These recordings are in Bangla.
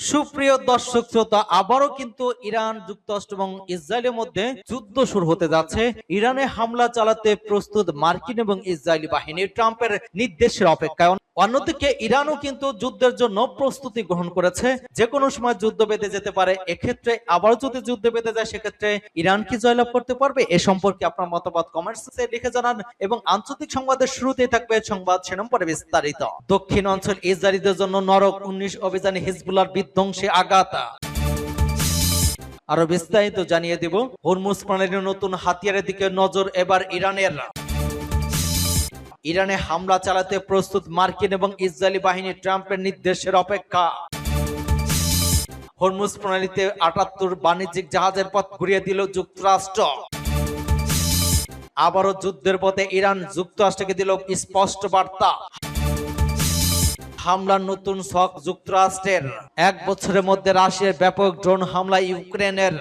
সুপ্রিয় দর্শক শ্রোতা, আবারও কিন্তু ইরান, যুক্তরাষ্ট্র এবং ইসরায়েলের মধ্যে যুদ্ধ শুরু হতে যাচ্ছে। ইরানে হামলা চালাতে প্রস্তুত মার্কিন এবং ইসরায়েলি বাহিনী, ট্রাম্পের নির্দেশের অপেক্ষায়। অন্যদিকে ইরানও কিন্তু যুদ্ধের জন্য প্রস্তুতি গ্রহণ করেছে, যে কোনো সময় যুদ্ধ বেঁধে যেতে পারে। এক্ষেত্রে আবার যদি যুদ্ধ বেঁধে যায়, সেক্ষেত্রে ইরান কি জয়লাভ করতে পারবে? এ সম্পর্কে আপনার মতামত কমেন্টসে লিখে জানান এবং আন্তর্জাতিক সংবাদের শুরুতেই থাকবে সংবাদ শিরোনাম পরে বিস্তারিত। দক্ষিণ অঞ্চল ইসরায়েলিদের জন্য নরক, 19 অভিযানে হিজবুল্লাহর বিধ্বংসী আঘাত। আরো বিস্তারিত জানিয়ে দিব। হরমুজ প্রণালীর নতুন হাতিয়ারের দিকে নজর এবার ইরানের। ইরানে হামলা চালাতে প্রস্তুত মার্কিন এবং ইসরায়েলি বাহিনী, ট্রাম্পের নির্দেশের অপেক্ষা। হরমুজ প্রণালীতে 78 বাণিজ্যিক জাহাজের পথ ঘুরিয়ে দিল যুক্তরাষ্ট্র। আবারও যুদ্ধের পথে ইরান, যুক্তরাষ্ট্রকে দিল স্পষ্ট বার্তা। হামলার নতুন ছক যুক্তরাষ্ট্রের। 1 বছরের মধ্যে রাশিয়ার ব্যাপক ড্রোন হামলা ইউক্রেনের।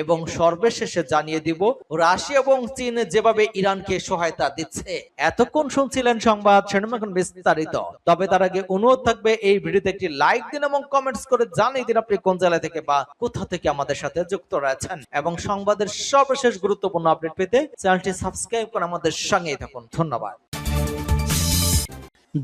এবং সর্বশেষে জানিয়ে দিব রাশিয়া এবং চীন যেভাবে ইরানকে সহায়তা দিচ্ছে। এতক্ষণ শুনছিলেন সংবাদ শিরোনাম, এখন বিস্তারিত। তবে তার আগে অনুরোধ থাকবে, এই ভিডিওতে একটি লাইক দিন এবং কমেন্টস করে জানিয়ে দিন আপনি কোন জেলা থেকে বা কোথা থেকে আমাদের সাথে যুক্ত রয়েছেন। এবং সংবাদের সর্বশেষ গুরুত্বপূর্ণ আপডেট পেতে চ্যানেলটি সাবস্ক্রাইব করে আমাদের সঙ্গেই থাকুন। ধন্যবাদ।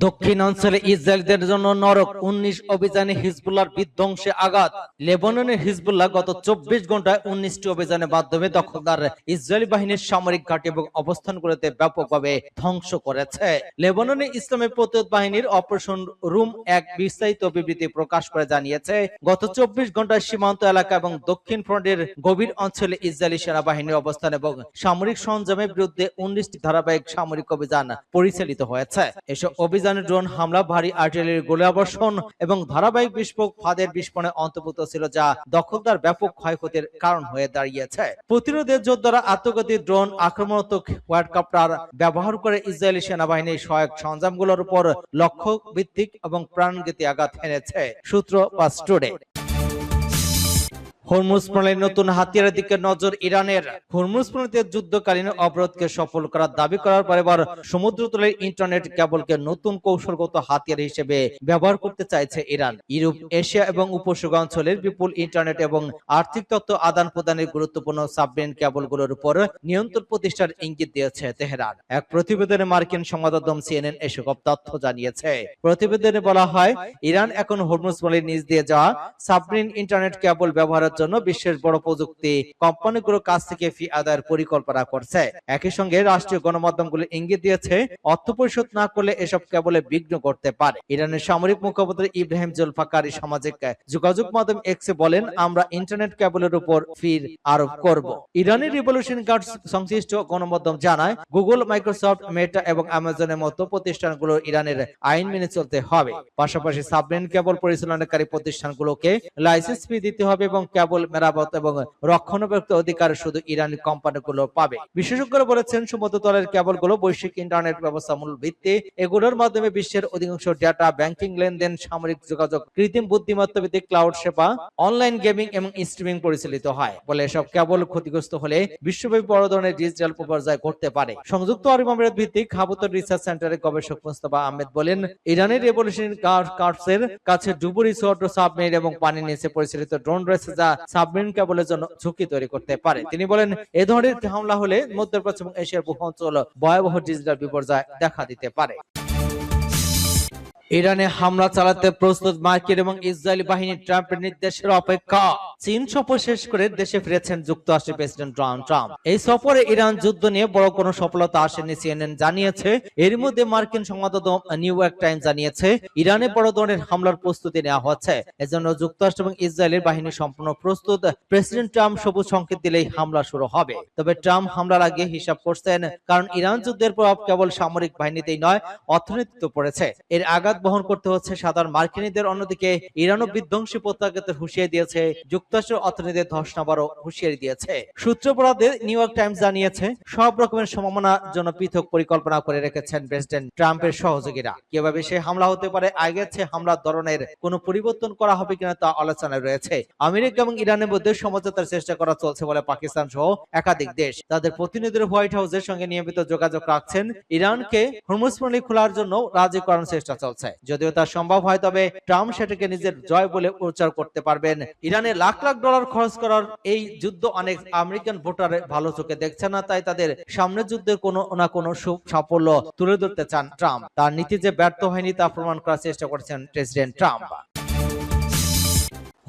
দক্ষিণ অঞ্চলে ইসরায়েলদের জন্য নরক, 19 অভিযানে হিজবুল্লাহর বিধ্বংসী আঘাত। লেবাননের হিজবুল্লাহ গত 24 ঘন্টায় 19টি অভিযানের মাধ্যমে দখলদার ইসরায়েলি বাহিনীর সামরিক ঘাঁটি এবং অবস্থানগুলোতে ব্যাপকভাবে ধ্বংস করেছে। লেবাননের ইসলামী প্রতিরোধ বাহিনীর অপারেশন রুম এক বিস্তারিত বিবৃতি প্রকাশ করে জানিয়েছে, গত 24 ঘন্টায় সীমান্ত এলাকা এবং দক্ষিণ ফ্রন্টের গভীর অঞ্চলে ইসরায়েলি সেনাবাহিনীর অবস্থান এবং সামরিক সরঞ্জামের বিরুদ্ধে 19টি ধারাবাহিক সামরিক অভিযান পরিচালিত হয়েছে। এসব অভিযানে ড্রোন হামলা, ভারী আর্টিলারির গোলাবর্ষণ এবং ধারাবাহিক বিস্ফোরক ফাঁদের বিস্ফোরণে অন্তর্ভুক্ত ছিল, যা দখলদার ব্যাপক ক্ষয়ক্ষতির কারণ হয়ে দাঁড়িয়েছে। প্রতিরোধের যোদ্ধারা আত্মঘাতী ড্রোন, আক্রমণাত্মক কোয়াডকপ্টার ব্যবহার করে ইসরায়েলি সেনাবাহিনীর সহায়ক সরঞ্জামগুলোর উপর লক্ষ্য ভিত্তিক এবং প্রাণঘাতী আঘাত হেনেছে, সূত্র বাস টুডে। হরমুজ প্রণালীর নতুন হাতিয়ারের দিকে নজর ইরানের। হরমুজ প্রণালীতে যুদ্ধকালীন অবরোধকে সফল করার দাবি করার পর এবার সমুদ্রতলের ইন্টারনেট কেবলকে নতুন কৌশলগত হাতিয়ার হিসেবে ব্যবহার করতে চাইছে ইরান। ইউরোপ, এশিয়া এবং উপসাগর অঞ্চলের বিপুল ইন্টারনেট এবং আর্থিক তথ্য আদান প্রদানের গুরুত্বপূর্ণ সাবমেরিন কেবলগুলোর উপর নিয়ন্ত্রণ প্রতিষ্ঠার ইঙ্গিত দিয়েছে তেহরান। এক প্রতিবেদনে মার্কিন সংবাদ মাধ্যম CNN এসব তথ্য জানিয়েছে। প্রতিবেদনে বলা হয়, ইরান এখন হরমুজ প্রণালীর নিচ দিয়ে যাওয়া সাবমেরিন ইন্টারনেট কেবল ব্যবহারের জন্য বিশ্বের বড় প্রযুক্তি কোম্পানিগুলোর কাছ থেকে ফি আদায়ের পরিকল্পনা করছে। একই সঙ্গে রাষ্ট্রীয় গণমাধ্যমগুলো ইঙ্গিত দিয়েছে, অর্থ পরিশোধ না করলে এসব কেবলে বিঘ্ন করতে পারে। ইরানের সামরিক মুখপাত্র ইব্রাহিম জুলফাকারি সামাজিক যোগাযোগ মাধ্যম এক্সে বলেন, আমরা ইন্টারনেট কেবলের উপর ফি আরোপ করব। ইরানের রিভলিউশন গার্ড সংশ্লিষ্ট গণমাধ্যম জানায়, গুগল, মাইক্রোসফট, মেটা এবং অ্যামাজনের মতো প্রতিষ্ঠানগুলো ইরানের আইন মেনে চলতে হবে। পাশাপাশি সাবমেরিন কেবল পরিচালনাকারী প্রতিষ্ঠানগুলোকে লাইসেন্স ফি দিতে হবে এবং কেবল মেরামত এবং রক্ষণাবেক্ষণ অধিকার শুধু ইরানি কোম্পানিগুলো পাবে। বিশেষজ্ঞরা বলেছেন, সমুদ্রতলের কেবলগুলো বৈশ্বিক ইন্টারনেট ব্যবস্থা মূল ভিত্তি। এগুলোর মাধ্যমে বিশ্বের অধিকাংশ ডেটা, ব্যাংকিং লেনদেন, সামরিক যোগাযোগ, কৃত্রিম বুদ্ধিমত্তা ভিত্তিক ক্লাউড সেবা, অনলাইন গেমিং এবং স্ট্রিমিং পরিচালিত হয়। বলে এসব কেবল ক্ষতিগ্রস্ত হলে বিশ্বব্যাপী বড় ধরনের ডিজিটাল বিপর্যয় ঘটতে পারে। সংযুক্ত আরব আমিরাত ভিত্তিক হাবুতর রিসার্চ সেন্টারের গবেষক মুস্তাফা আহমেদ বলেন, ইরানের রেভলিউশন গার্ডসের কাছে ডুবো রিসোর্ট, সাবমেরিন এবং পানির নিচে পরিচালিত ড্রোন রয়েছে, যা সাবমেরিন কেবলের জন্য ঝুঁকি তৈরি করতে পারে। তিনি বলেন, এ ধরনের হামলা হলে মধ্যপ্রাচ্য এবং এশিয়ার বহু অঞ্চল ভয়াবহ ডিজিটাল বিপর্যয় দেখা দিতে পারে। ইরানে হামলা চালাতে প্রস্তুত মার্কিন এবং ইসরায়েলি বাহিনী, ট্রাম্পের নির্দেশের অপেক্ষা। চীন সফর শেষ করে দেশে ফিরেছেন যুক্তরাষ্ট্রের প্রেসিডেন্ট ডোনাল্ড ট্রাম্প। এই সফরে ইরান যুদ্ধ নিয়ে বড় কোনো সফলতা আসেনি, CNN জানিয়েছে। এর মধ্যে মার্কিন সংবাদ মাধ্যম নিউ ইয়র্ক টাইমস জানিয়েছে, ইরানে বড় ধরনের হামলার প্রস্তুতি নেওয়া হচ্ছে। এজন্য যুক্তরাষ্ট্র এবং ইসরায়েলের বাহিনী সম্পূর্ণ প্রস্তুত। প্রেসিডেন্ট ট্রাম্প সবুজ সংকেত দিলেই হামলা শুরু হবে। তবে ট্রাম্প হামলার আগে হিসাব করছেন, কারণ ইরান যুদ্ধের প্রভাব কেবল সামরিক বাহিনীতেই নয়, অর্থনীতিতে পড়েছে। এর আঘাত বহন করতে হচ্ছে সাধারণ মার্কিনীদের। অন্যদিকে ইরানও বিধ্বংসী প্রত্যাঘাতের হুঁশিয়ারি দিয়েছে, যুক্তরাষ্ট্রের অর্থনীতির ধস নামারও হুঁশিয়ারি দিয়েছে। সূত্র বরাতে নিউ ইয়র্ক টাইমস জানিয়েছে, সব রকমের সম্ভাবনার জন্য পৃথক পরিকল্পনা করে রেখেছেন প্রেসিডেন্ট ট্রাম্পের সহযোগীরা। কিভাবে সে হামলা হতে পারে, আগের চেয়ে হামলার ধরনের কোনো পরিবর্তন করা হবে কিনা তা আলোচনায় রয়েছে। আমেরিকা এবং ইরানের মধ্যে সমঝোতার চেষ্টা করা চলছে বলে পাকিস্তান সহ একাধিক দেশ তাদের প্রতিনিধিরা হোয়াইট হাউসের সঙ্গে নিয়মিত যোগাযোগ রাখছেন। ইরানকে হরমুজ প্রণালী খোলার জন্য রাজি করানোর চেষ্টা চলছে। করছে। যদিও তা সম্ভব হয়, তবে ট্রাম্প সেটাকে নিজের জয় বলে প্রচার করতে পারবেন। ইরানে লাখ লাখ ডলার খরচ করার এই যুদ্ধ অনেক আমেরিকান ভোটার ভালো চোখে দেখছে না, তাই তাদের সামনের যুদ্ধের কোনো না কোনো সাফল্য তুলে ধরতে চান ট্রাম্প। তার নীতি যে ব্যর্থ হয়নি তা প্রমাণ করার চেষ্টা করছেন প্রেসিডেন্ট ট্রাম্প।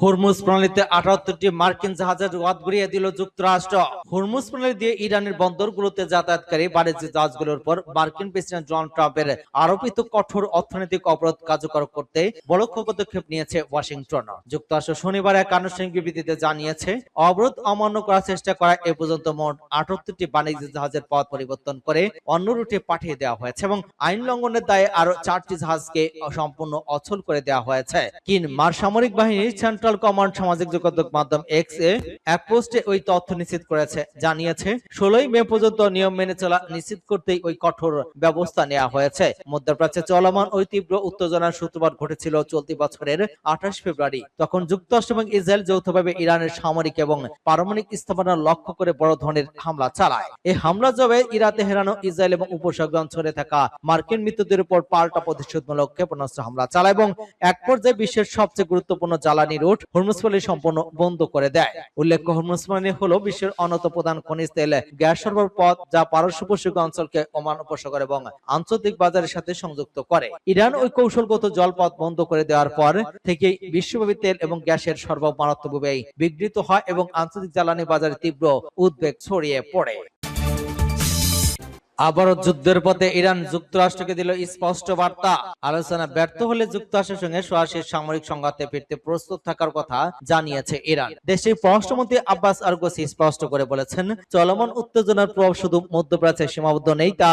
হরমুজ প্রণালীতে ৭৮টি মার্কিন জাহাজের রোয়াদ ঘুরিয়ে দিল যুক্তরাষ্ট্র। হরমুজ প্রণালী দিয়ে ইরানের বন্দরগুলোতে যাতায়াতকারী বাণিজ্যিক জাহাজগুলোর উপর মার্কিন প্রেসিডেন্ট ডোনাল্ড ট্রাম্পের আরোপিত কঠোর অর্থনৈতিক অবরোধ কার্যকর করতে বড় পদক্ষেপ নিয়েছে ওয়াশিংটন। যুক্তরাষ্ট্র শনিবার এক আনুষ্ঠানিক বিবৃতিতে জানিয়েছে, অবরোধ অমান্য করার চেষ্টা করা এ পর্যন্ত মোট ৭৮টি বাণিজ্যিক জাহাজের পথ পরিবর্তন করে অন্য রুটে পাঠিয়ে দেওয়া হয়েছে এবং আইন লঙ্ঘনের দায়ে আরো 4টি জাহাজকে সম্পূর্ণ অচল করে দেওয়া হয়েছে। মার সামরিক বাহিনীর সেন্ট্রাল কমান্ড সামাজিক যোগাযোগ মাধ্যম এক্স এ এক পোস্টে ওই তথ্য নিশ্চিত করেছে। জানিয়েছে 16 মে পর্যন্ত নিয়ম মেনে চলা নিশ্চিত করতেই ওই কঠোর ব্যবস্থা নেওয়া হয়েছে। মধ্যপ্রাচ্যে চলমান ওই তীব্র উত্তেজনার সূত্রপাত ঘটেছিল চলতি বছরের 28 ফেব্রুয়ারি। তখন যুক্তরাষ্ট্র এবং ইসরায়েল যৌথভাবে ইরানের সামরিক এবং পারমাণবিক স্থাপনা লক্ষ্য করে বড় ধরনের হামলা চালায়। এই হামলা জবাবে ইরাতে হেরানো ইসরায়েল এবং উপসাগর অঞ্চলে থাকা মার্কিন মিত্রদের উপর পাল্টা প্রতিশোধমূলক ক্ষেপণাস্ত্র হামলা চালায় এবং এক পর্যায়ে বিশ্বের সবচেয়ে গুরুত্বপূর্ণ জ্বালানি রুট হরমুজ প্রণালী সম্পূর্ণ বন্ধ করে দেয়। উল্লেখ্য, হরমুজ প্রণালী হলো বিশ্বের অন্যতম প্রধান খনিজ তেল গ্যাস সরবরাহ পথ, যা পারস্য উপসাগর অঞ্চলকে ওমান উপসাগর এবং আন্তর্জাতিক বাজারের সাথে সংযুক্ত করে। ইরান ওই কৌশলগত জলপথ বন্ধ করে দেওয়ার পর থেকেই বিশ্বব্যাপী তেল এবং গ্যাসের সরবরাহ মারাত্মকভাবে বিঘ্নিত হয় এবং আন্তর্জাতিক জ্বালানি বাজারে তীব্র উদ্বেগ ছড়িয়ে পড়ে। আবারও যুদ্ধের পথে ইরান যুক্তরাষ্ট্রকে দিল স্পষ্ট বার্তা। আলোচনা ব্যর্থ হলে যুক্তরাষ্ট্রের সঙ্গে সরাসরি সামরিক সংঘাতে ফিরতে প্রস্তুত থাকার কথা জানিয়েছে ইরান। দেশের পররাষ্ট্রমন্ত্রী আব্বাস আরগচি স্পষ্ট করে বলেছেন, চলমান উত্তেজনার প্রভাব শুধু মধ্যপ্রাচ্যে সীমাবদ্ধ নেই, তা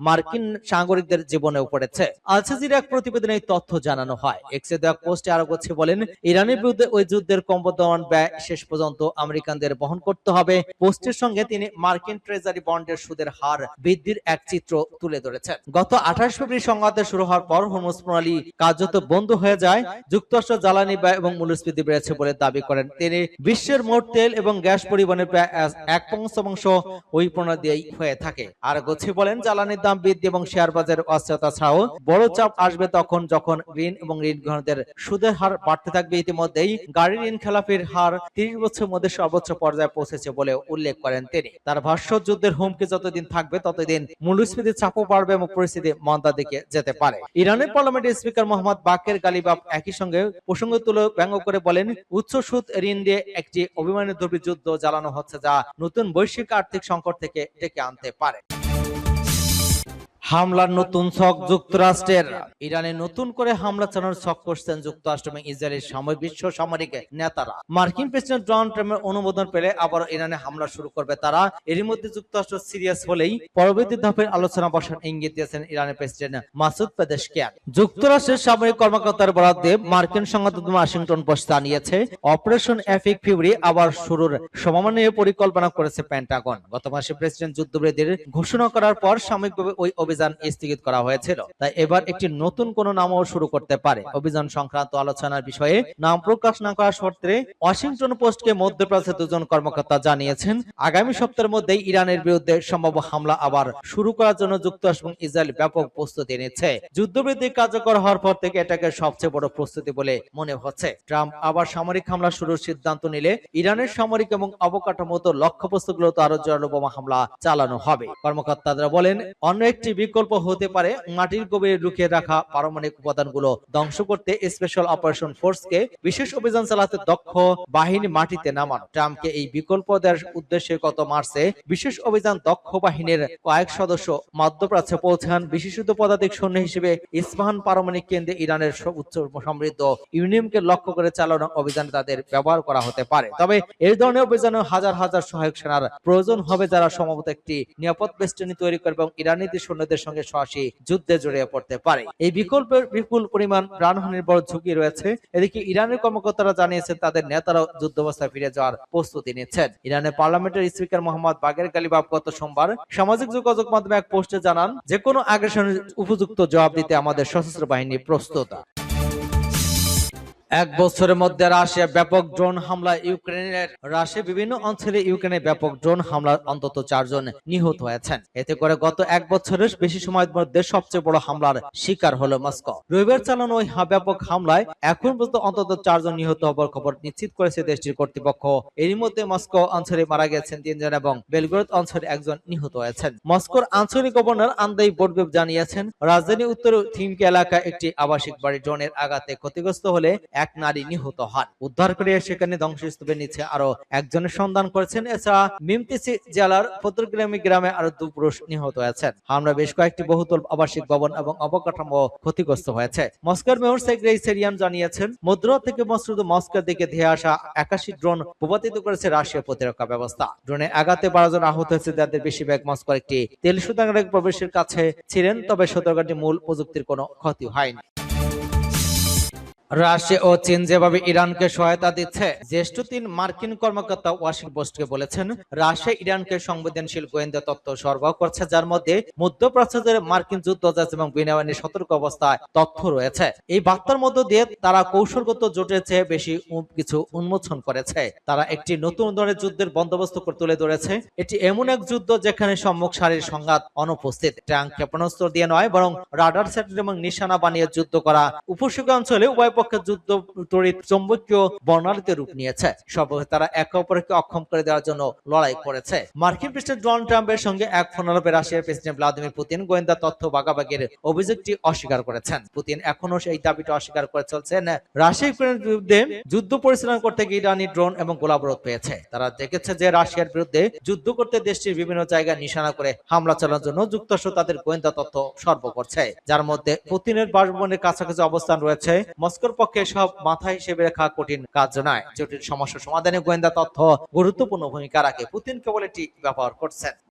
মার্কিন সাংবাদিকদের জীবনেও পড়েছে। আল জাজিরা এক প্রতিবেদনে এই তথ্য জানানো হয়। এক্সে দেওয়া পোস্টে আরগচি বলেন, ইরানের বিরুদ্ধে ওই যুদ্ধের ক্রমবর্ধমান ব্যয় শেষ পর্যন্ত আমেরিকানদের বহন করতে হবে। পোস্টের সঙ্গে তিনি মার্কিন ট্রেজারি বন্ডের সুদের হার বৃদ্ধি এক চিত্র তুলে ধরেছেন। গত 28 ফেব্রুয়ারি সংঘাতে শুরু হওয়ার পর হরমুজ প্রণালী কার্যত বন্ধ হয়ে যায়। যুক্তরাষ্ট্র জ্বালানি ব্যয় এবং মূল্যস্ফীতি বেড়েছে বলে দাবি করেন তিনি। বিশ্বের মোট তেল এবং গ্যাস পরিবহনের প্রায় 1/5 ওই প্রণালী দিয়েই হয়ে থাকে। আর গছি বলেন, জ্বালানির দাম বৃদ্ধি এবং শেয়ার বাজারের অস্থিরতা ছাড়াও বড় চাপ আসবে যখন ঋণ এবং ঋণ গ্রহণের সুদের হার বাড়তে থাকবে। ইতিমধ্যেই গাড়ি ঋণ খেলাপির হার 30 বছরের মধ্যে সর্বোচ্চ পর্যায়ে পৌঁছেছে বলে উল্লেখ করেন তিনি। তার ভাষ্য, যুদ্ধের হুমকি যতদিন থাকবে ততদিন মূল্যস্ফীতির চাপও বাড়বে এবং পরিস্থিতি মন্দার দিকে যেতে পারে। ইরানের পার্লামেন্টের স্পিকার মোহাম্মদ বাকের গালিবাফ একই সঙ্গে প্রসঙ্গ তুলে ব্যঙ্গ করে বলেন, উচ্চ সুদ ঋণ দিয়ে একটি অভিমানী দুর্বৃত্ত যুদ্ধ চালানো হচ্ছে, যা নতুন বৈশ্বিক আর্থিক সংকট থেকে ডেকে আনতে পারে। হামলার নতুন ছক যুক্তরাষ্ট্রের। ইরানে নতুন করে হামলা চালানোর ছক করছেন যুক্তরাষ্ট্র এবং ইসরায়েলের বিশ্ব সামরিক নেতারা। মার্কিন প্রেসিডেন্ট ডোনাল্ড ট্রাম্পের অনুমোদন পেলে আবার ইরানে হামলা শুরু করবে তারা। এরই মধ্যে যুক্তরাষ্ট্র সিরিয়াস হলেই পরবর্তী ধাপের আলোচনা বসার ইঙ্গিত দিয়েছেন ইরানের প্রেসিডেন্ট মাসুদ পেজেশকিয়ান। যুক্তরাষ্ট্রের সামরিক কর্মকর্তার বরাত দিয়ে মার্কিন সংবাদ মাধ্যম ওয়াশিংটন পোস্ট জানিয়েছে, অপারেশন এপিক ফিউরি আবার শুরুর সমন্বয়ে পরিকল্পনা করেছে পেন্টাগন। গত মাসে প্রেসিডেন্ট যুদ্ধবিরতির ঘোষণা করার পর সাময়িকভাবে ওই অভিযান স্থগিত করা হয়েছিল। তাই এবার একটি নতুন কোন নামও শুরু করতে পারে। অভিযান সংক্রান্ত আলোচনার বিষয়ে নাম প্রকাশ না করার শর্তে ওয়াশিংটন পোস্টকে মধ্যপ্রাচ্যের দুজন কর্মকর্তা জানিয়েছেন, আগামী সপ্তাহের মধ্যেই ইরানের বিরুদ্ধে সম্ভাব্য হামলা আবার শুরু করার জন্য যুক্তরাষ্ট্র এবং ইসরায়েল ব্যাপক প্রস্তুতি নিচ্ছে। যুদ্ধবিরতি কার্যকর হওয়ার পর থেকে এটাকে সবচেয়ে বড় প্রস্তুতি বলে মনে হচ্ছে। ট্রাম্প আবার সামরিক হামলা শুরুর সিদ্ধান্ত নিলে ইরানের সামরিক এবং অবকাঠামোগত লক্ষ্যবস্তুগুলোতে আরো জোরালো বোমা হামলা চালানো হবে। কর্মকর্তারা বলেন, অন্য একটি বিকল্প হতে পারে মাটির গভীরে লুকিয়ে রাখা পারমাণবিক উপাদানগুলো ধ্বংস করতে স্পেশাল অপারেশন ফোর্সকে বিশেষ অভিযান চালাতে দক্ষ বাহিনী মাটিতে নামানো। ট্রাম্পকে এই বিকল্প দেওয়ার উদ্দেশ্যে গত মার্চে বিশেষ অভিযান দক্ষ বাহিনীর কয়েক সদস্য মধ্যপ্রাচ্যে পৌঁছান। বিশেষিত পদাতিক সৈন্য হিসেবে ইস্পাহান পারমাণবিক কেন্দ্রে ইরানের উচ্চ সমৃদ্ধ ইউরেনিয়ামকে লক্ষ্য করে চালানো অভিযানে তাদের ব্যবহার করা হতে পারে। তবে এই ধরনের অভিযানে হাজার হাজার সহায়ক সেনার প্রয়োজন হবে, যারা সম্ভবত একটি নিরাপদ বেষ্টনী তৈরি করবে এবং ইরানিদের সৈন্যদের সঙ্গে সরাসরি যুদ্ধে জড়িয়ে পড়তে পারে। এই বিকল্পের বিপুল পরিমাণ প্রাণহানির বড় ঝুঁকি রয়েছে। এদিকে ইরানের কর্মকর্তারা জানিয়েছেন, তাদের নেতারাও যুদ্ধাবস্থায় ফিরে যাওয়ার প্রস্তুতি নিচ্ছেন। ইরানের পার্লামেন্টের স্পিকার মোহাম্মদ বাগের গালিবাফ গত সোমবার সামাজিক যোগাযোগ মাধ্যমে এক পোস্টে জানান, যে কোনো আগ্রাসনের উপযুক্ত জবাব দিতে আমাদের সশস্ত্র বাহিনী প্রস্তুত। এক বছরের মধ্যে রাশিয়া ব্যাপক ড্রোন হামলা ইউক্রেনের রাশিয়া বিভিন্ন অঞ্চলে ইউক্রেনের ব্যাপক ড্রোন হামলার অন্তত 4 জন নিহত হয়েছেন। এতে করে গত এক বছরের বেশি সময়ের মধ্যে সবচেয়ে বড় হামলার শিকার হলো মস্কো। রবিবার চালানো ওই ব্যাপক হামলায় এখন পর্যন্ত অন্তত 4 জন নিহত হওয়ার খবর নিশ্চিত করেছে দেশটির কর্তৃপক্ষ। এরই মধ্যে মস্কো অঞ্চলে মারা গেছেন 3 জন এবং বেলগ্রদ অঞ্চলে 1 জন নিহত হয়েছেন। মস্কোর আঞ্চলিক গভর্নর আন্দ্রেই বোরবেভ জানিয়েছেন, রাজধানী উত্তর থিমকি এলাকায় একটি আবাসিক বাড়ি ড্রোনের আঘাতে ক্ষতিগ্রস্ত হলে এক নারী নিহত হন। উদ্ধারকারীরা সেখানে ধ্বংসস্তূপের নিচে আরো একজনের সন্ধান করেছেন। এছাড়া মিমতিসি জেলার ফতুরগ্রামী গ্রামে আরো 2 পুরুষ নিহত হয়েছেন। হামলা বেশ কয়েকটি বহুতল আবাসিক ভবন এবং অবকাঠামো ক্ষতিগ্রস্ত হয়েছে। মস্কোর মেয়র সের্গেই সেরিয়ান জানিয়েছেন, মধ্যরাত থেকে মস্কোর দিকে ধেয়ে আসা 81 ড্রোন ভূপাতিত করেছে রাশিয়ার প্রতিরক্ষা ব্যবস্থা। ড্রোনের আঘাতে 12 জন আহত হয়েছে, যাদের বেশিরভাগ মস্কোর একটি তেল শোধনাগারের প্রবেশের কাছে ছিলেন। তবে সতর্কতার মূল প্রযুক্তির কোনো ক্ষতি হয়নি। রাশিয়া ও চীন যেভাবে ইরানকে সহায়তা দিচ্ছে, জ্যেষ্ঠ 3 মার্কিন কর্মকর্তা ওয়াশিংটন পোস্টকে বলেছেন, রাশিয়া ইরানকে সংবেদনশীল গোয়েন্দা তথ্য সরবরাহ করছে, যার মধ্যে মধ্যপ্রাচ্যের মার্কিন যুদ্ধজাহাজ এবং বিমানের সতর্ক অবস্থায় তথ্য রয়েছে। এই বার্তার মধ্য দিয়ে তারা কৌশলগত জোটের চেয়ে বেশি কিছু উন্মোচন করেছে। তারা একটি নতুন ধরনের যুদ্ধের বন্দোবস্ত করে তুলে ধরেছে। এটি এমন এক যুদ্ধ যেখানে সম্মুখ সারির সংঘাত অনুপস্থিত। ট্যাঙ্ক, ক্ষেপণাস্ত্র দিয়ে নয়, বরং রাডার সেট এবং নিশানা বানিয়ে যুদ্ধ করা। উপসাগরীয় অঞ্চলে উভয় পক্ষের যুদ্ধ তড়িৎ চৌম্বকীয় বর্ণালীতে রূপ নিয়েছে। সর্বশেষ তারা একে অপরকে অক্ষম করে দেওয়ার জন্য লড়াই করেছে। মার্কিন প্রেসিডেন্ট ডোনাল্ড ট্রাম্পের সঙ্গে এক ফোনালাপে রাশিয়ার প্রেসিডেন্ট ভ্লাদিমির পুতিন গোয়েন্দা তথ্য ভাগাভাগির অভিযোগটি অস্বীকার করেছেন। পুতিন এখনো সেই দাবিটা অস্বীকার করে চলছেন। রাশিয়া ইউক্রেনের বিরুদ্ধে যুদ্ধ পরিচালনা করতে গিয়ে ইরানি ড্রোন এবং গোলাবারুদ পেয়েছে। তারা দেখেছে যে রাশিয়ার বিরুদ্ধে যুদ্ধ করতে দেশটির বিভিন্ন জায়গায় নিশানা করে হামলা চালানোর জন্য যুক্তরাষ্ট্র তাদের গোয়েন্দা তথ্য সরবরাহ করছে, যার মধ্যে পুতিনের বাসভবনের কাছাকাছি অবস্থান রয়েছে। মস্কোর পক্ষে সব মাথা হিসেবে রাখা কঠিন কাজ নয়। জটিল সমস্যা সমাধানে গোয়েন্দা তথ্য গুরুত্বপূর্ণ ভূমিকা রাখে। পুতিন কেবল এটি ব্যবহার করছেন।